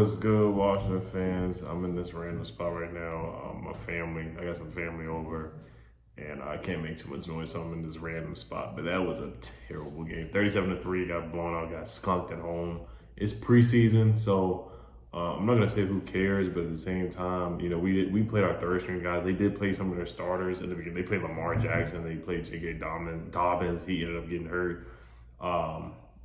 What's good, Washington fans? I'm in this random spot right now. I got some family over, and I can't make too much noise, so I'm in this random spot. But that was a terrible game. 37-3, got blown out, got skunked at home. It's preseason, so I'm not gonna say who cares, but at the same time, we played our third string guys. They did play some of their starters in the beginning. They played Lamar Jackson. They played J.K. Dobbins. He ended up getting hurt,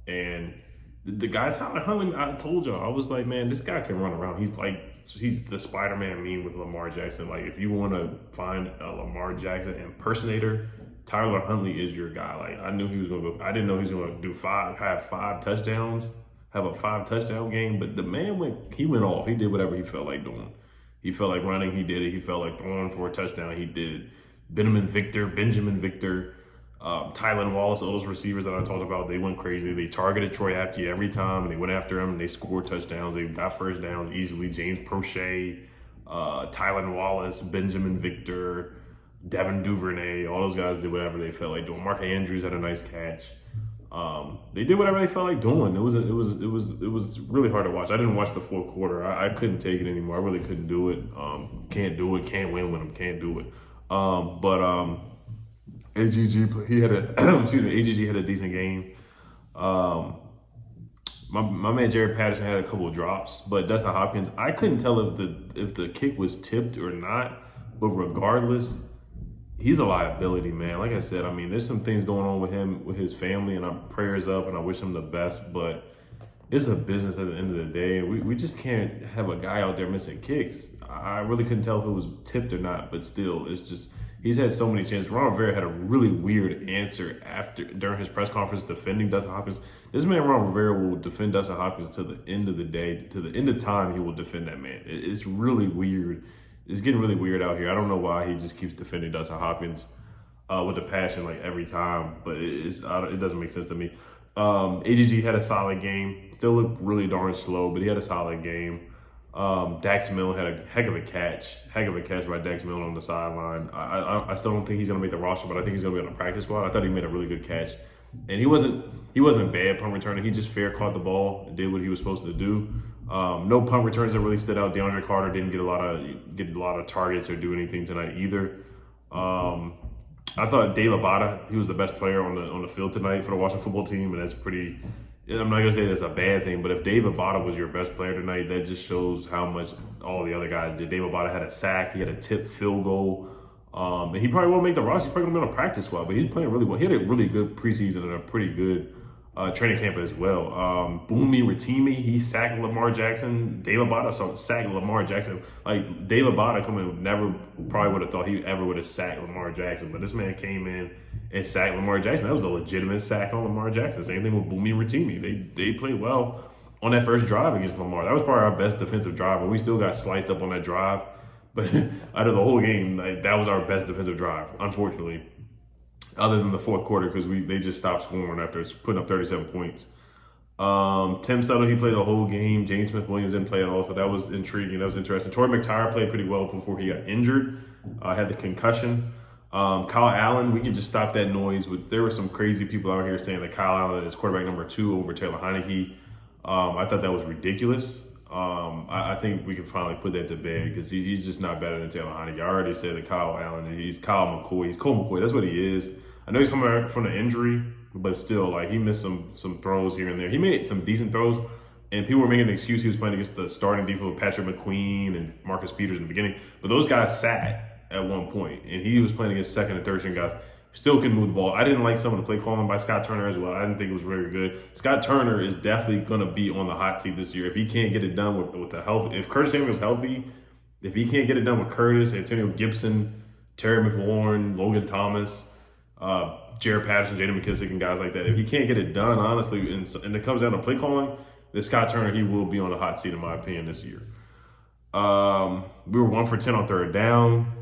and the guy Tyler Huntley, I told y'all, I was like, man, this guy can run around. He's the Spider-Man meme with Lamar Jackson. Like, if you want to find a Lamar Jackson impersonator, Tyler Huntley is your guy. Like, I knew he was gonna go. I didn't know he was gonna have five touchdowns, have a 5-touchdown game. But the man went off. He did whatever he felt like doing. He felt like running, he did it. He felt like throwing for a touchdown, he did it. Benjamin Victor. Tylan Wallace, all those receivers that I talked about, they went crazy. They targeted Troy Apke every time, and they went after him, and they scored touchdowns. They got first downs easily. James Prochet, Tylan Wallace, Benjamin Victor, Devin Duvernay, all those guys did whatever they felt like doing. Mark Andrews had a nice catch. They did whatever they felt like doing. It was really hard to watch. I didn't watch the fourth quarter. I couldn't take it anymore. I really couldn't do it. Can't do it. Can't win with them. Can't do it. AGG, he had AGG had a decent game. My man Jared Patterson had a couple of drops, but Dustin Hopkins, I couldn't tell if the kick was tipped or not. But regardless, he's a liability, man. Like I said, I mean, there's some things going on with him, with his family, and I'm prayers up, and I wish him the best. But it's a business at the end of the day. We just can't have a guy out there missing kicks. I really couldn't tell if it was tipped or not, but still, it's just. He's had so many chances. Ron Rivera had a really weird answer during his press conference defending Dustin Hopkins. This man, Ron Rivera, will defend Dustin Hopkins to the end of the day. To the end of time, he will defend that man. It's really weird. It's getting really weird out here. I don't know why he just keeps defending Dustin Hopkins with a passion like every time, but it doesn't make sense to me. AGG had a solid game. Still looked really darn slow, but he had a solid game. Dax Mill had a heck of a catch by Dax Mill on the sideline. I still don't think he's gonna make the roster, but I think he's gonna be on the practice squad. I thought he made a really good catch, and he wasn't bad punt returning. He just fair caught the ball and did what he was supposed to do. No punt returns that really stood out. DeAndre Carter didn't get a lot of targets or do anything tonight either. I thought Dave Abada, he was the best player on the field tonight for the Washington football team, and that's pretty. I'm not gonna say that's a bad thing, but if Dave Abada was your best player tonight, that just shows how much all the other guys did. Dave Abada had a sack, he had a tip field goal, and he probably won't make the roster. He's probably gonna be on a practice squad, but he's playing really well. He had a really good preseason and a pretty good training camp as well. Boomy Ratimi, he sacked Lamar Jackson. Dave Abada sacked Lamar Jackson. Like, Dave Abada probably would have thought he ever would have sacked Lamar Jackson, but this man came in and sacked Lamar Jackson. That was a legitimate sack on Lamar Jackson. Same thing with Boomy Ratimi. They played well on that first drive against Lamar. That was probably our best defensive drive, but we still got sliced up on that drive. But out of the whole game, that was our best defensive drive, unfortunately. Other than the fourth quarter, because they just stopped scoring after putting up 37 points. Tim Settle, he played the whole game. James Smith-Williams didn't play at all, so that was intriguing. That was interesting. Troy McTyer played pretty well before he got injured. Had the concussion. Kyle Allen, we can just stop that noise. There were some crazy people out here saying that Kyle Allen is quarterback number 2 over Taylor Heineke. I thought that was ridiculous. I think we can finally put that to bed because he's just not better than Taylor Heineke. I already said that Kyle Allen, he's Kyle McCoy. He's Cole McCoy. That's what he is. I know he's coming back from the injury, but still, like, he missed some throws here and there. He made some decent throws, and people were making the excuse he was playing against the starting defense with Patrick McQueen and Marcus Peters in the beginning. But those guys sat at one point, and he was playing against second and third string guys. Still couldn't move the ball. I didn't like some of the play calling by Scott Turner as well. I didn't think it was very good. Scott Turner is definitely going to be on the hot seat this year. If he can't get it done with the health, if Curtis Samuel's healthy, if he can't get it done with Curtis, Antonio Gibson, Terry McLaurin, Logan Thomas, Jared Patterson, Jaden McKissick, and guys like that, if he can't get it done, honestly, and it comes down to play calling, then Scott Turner, he will be on the hot seat, in my opinion, this year. We were 1 for 10 on third down.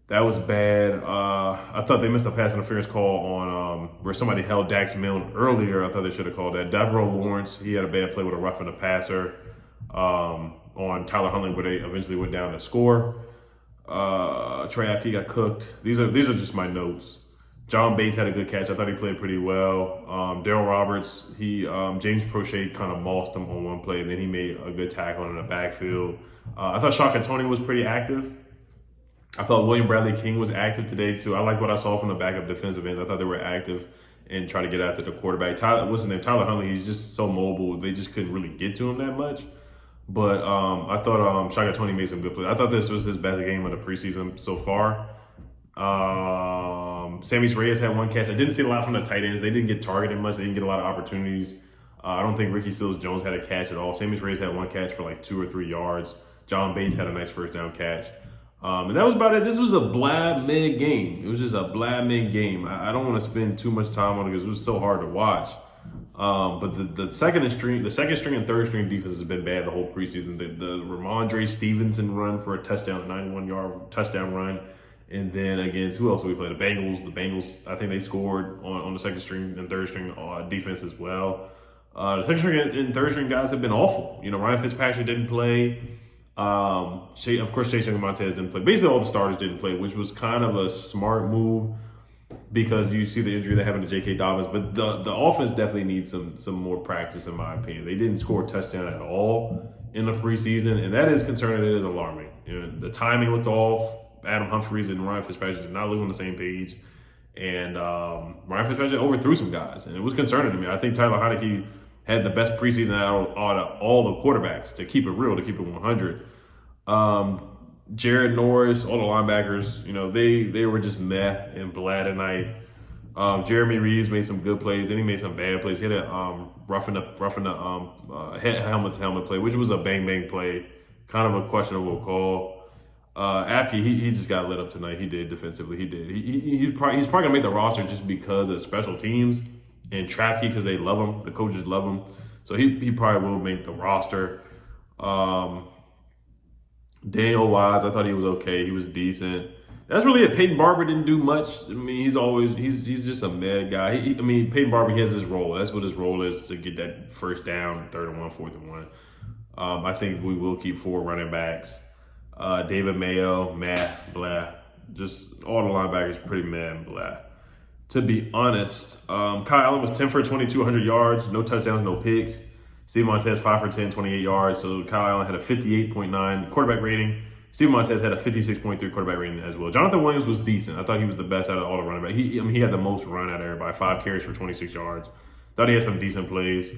That was bad. I thought they missed a pass interference call on where somebody held Dax Mill earlier. I thought they should have called that. Devereaux Lawrence, he had a bad play with a roughing the passer on Tyler Huntley, where they eventually went down to score. Trey Apke got cooked. These are just my notes. John Bates had a good catch. I thought he played pretty well. Daryl Roberts, James Prochet kind of mossed him on one play, and then he made a good tackle in the backfield. I thought Shaka Tony was pretty active. I thought William Bradley King was active today too. I like what I saw from the backup defensive ends. I thought they were active and trying to get after the quarterback. What's his name? Tyler Huntley. He's just so mobile. They just couldn't really get to him that much. But I thought Shaka Tony made some good plays. I thought this was his best game of the preseason so far. Sammy Reyes had one catch. I didn't see a lot from the tight ends. They didn't get targeted much. They didn't get a lot of opportunities. I don't think Ricky Seals-Jones had a catch at all. Sammy Reyes had one catch for like 2 or 3 yards. John Bates had a nice first down catch. And that was about it. This was a blah mid game. It was just a blah mid game. I don't want to spend too much time on it because it was so hard to watch. But the second string and third string defense has been bad the whole preseason. The Ramondre Stevenson run for a touchdown, a 91-yard touchdown run. And then against, who else did we play? The Bengals. The Bengals, I think they scored on the second string and third string defense as well. The second string and third string guys have been awful. Ryan Fitzpatrick didn't play. Of course, Chase Young-Montez didn't play. Basically, all the starters didn't play, which was kind of a smart move because you see the injury that happened to J.K. Dobbins. But the offense definitely needs some more practice, in my opinion. They didn't score a touchdown at all in the preseason, and that is concerning. It is alarming. The timing looked off. Adam Humphries and Ryan Fitzpatrick did not live on the same page. And Ryan Fitzpatrick overthrew some guys, and it was concerning to me. I think Tyler Heineke had the best preseason out of all the quarterbacks, to keep it real, to keep it 100. Jared Norris, all the linebackers, they were just meh and blah tonight. Jeremy Reeves made some good plays, then he made some bad plays. He had a roughing the helmet to helmet play, which was a bang bang play, kind of a questionable call. Apke, he just got lit up tonight. He did defensively. He did. He's probably gonna make the roster just because of special teams and Trapkey, because they love him. The coaches love him, so he probably will make the roster. Daniel Wise, I thought he was okay. He was decent. That's really it. Peyton Barber didn't do much. I mean, he's just a mad guy. Peyton Barber, he has his role. That's what his role is, to get that first down, 3rd and 1, 4th and 1. I think we will keep 4 running backs. David Mayo, meh, blah. Just all the linebackers pretty meh and blah. To be honest, Kyle Allen was 10 for 22, 100 yards, no touchdowns, no picks. Steve Montez 5 for 10, 28 yards. So Kyle Allen had a 58.9 quarterback rating. Steve Montez had a 56.3 quarterback rating as well. Jonathan Williams was decent. I thought he was the best out of all the running backs. He had the most run out of everybody, 5 carries for 26 yards. Thought he had some decent plays.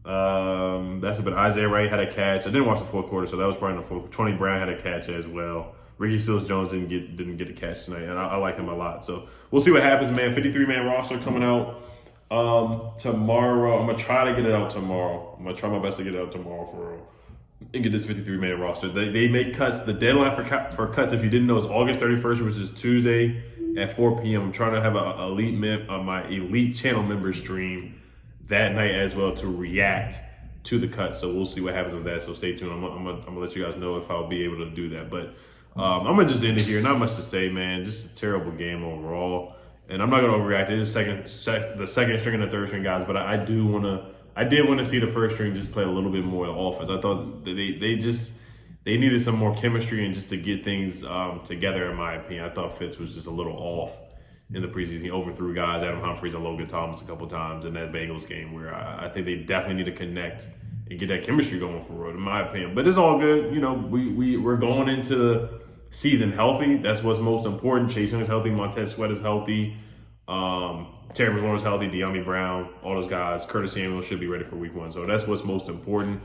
That's a bit. Isaiah Wright had a catch. I didn't watch the fourth quarter, so that was probably in the fourth. Tony Brown had a catch as well. Ricky Seals-Jones didn't get a catch tonight, and I like him a lot. So we'll see what happens, man. 53-man roster coming out tomorrow. I'm gonna try to get it out tomorrow. I'm gonna try my best to get it out tomorrow for real and get this 53-man roster. They make cuts. The deadline for cuts, if you didn't know, is August 31st, which is Tuesday at 4 p.m. I'm trying to have my elite channel member stream that night as well to react to the cut. So we'll see what happens with that. So stay tuned. I'm gonna let you guys know if I'll be able to do that. But I'm gonna just end it here. Not much to say, man. Just a terrible game overall. And I'm not gonna overreact. It is the second string and the third string guys, but I did want to see the first string just play a little bit more of the offense. I thought they needed some more chemistry and just to get things together. In my opinion, I thought Fitz was just a little off in the preseason. He overthrew guys, Adam Humphries and Logan Thomas a couple times in that Bengals game, where I think they definitely need to connect and get that chemistry going for road, in my opinion. But it's all good. We're going into the season healthy. That's what's most important. Chase Young is healthy. Montez Sweat is healthy. Terry McLaurin is healthy. De'Ami Brown, all those guys. Curtis Samuel should be ready for week 1. So that's what's most important.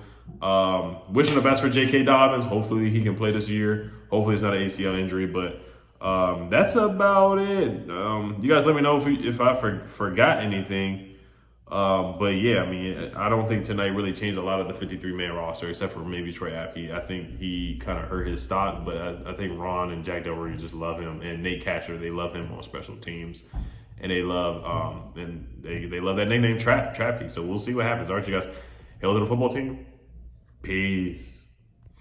Wishing the best for J.K. Dobbins. Hopefully he can play this year. Hopefully it's not an ACL injury, but that's about it. You guys let me know if I forgot anything. But yeah, I don't think tonight really changed a lot of the 53-man roster, except for maybe Troy Apke. I think he kind of hurt his stock, but I think Ron and Jack Del Rio just love him, and Nate Catcher, they love him on special teams, and they love they love that nickname Trapkey. So we'll see what happens. All right, you guys, hail to the football team. Peace.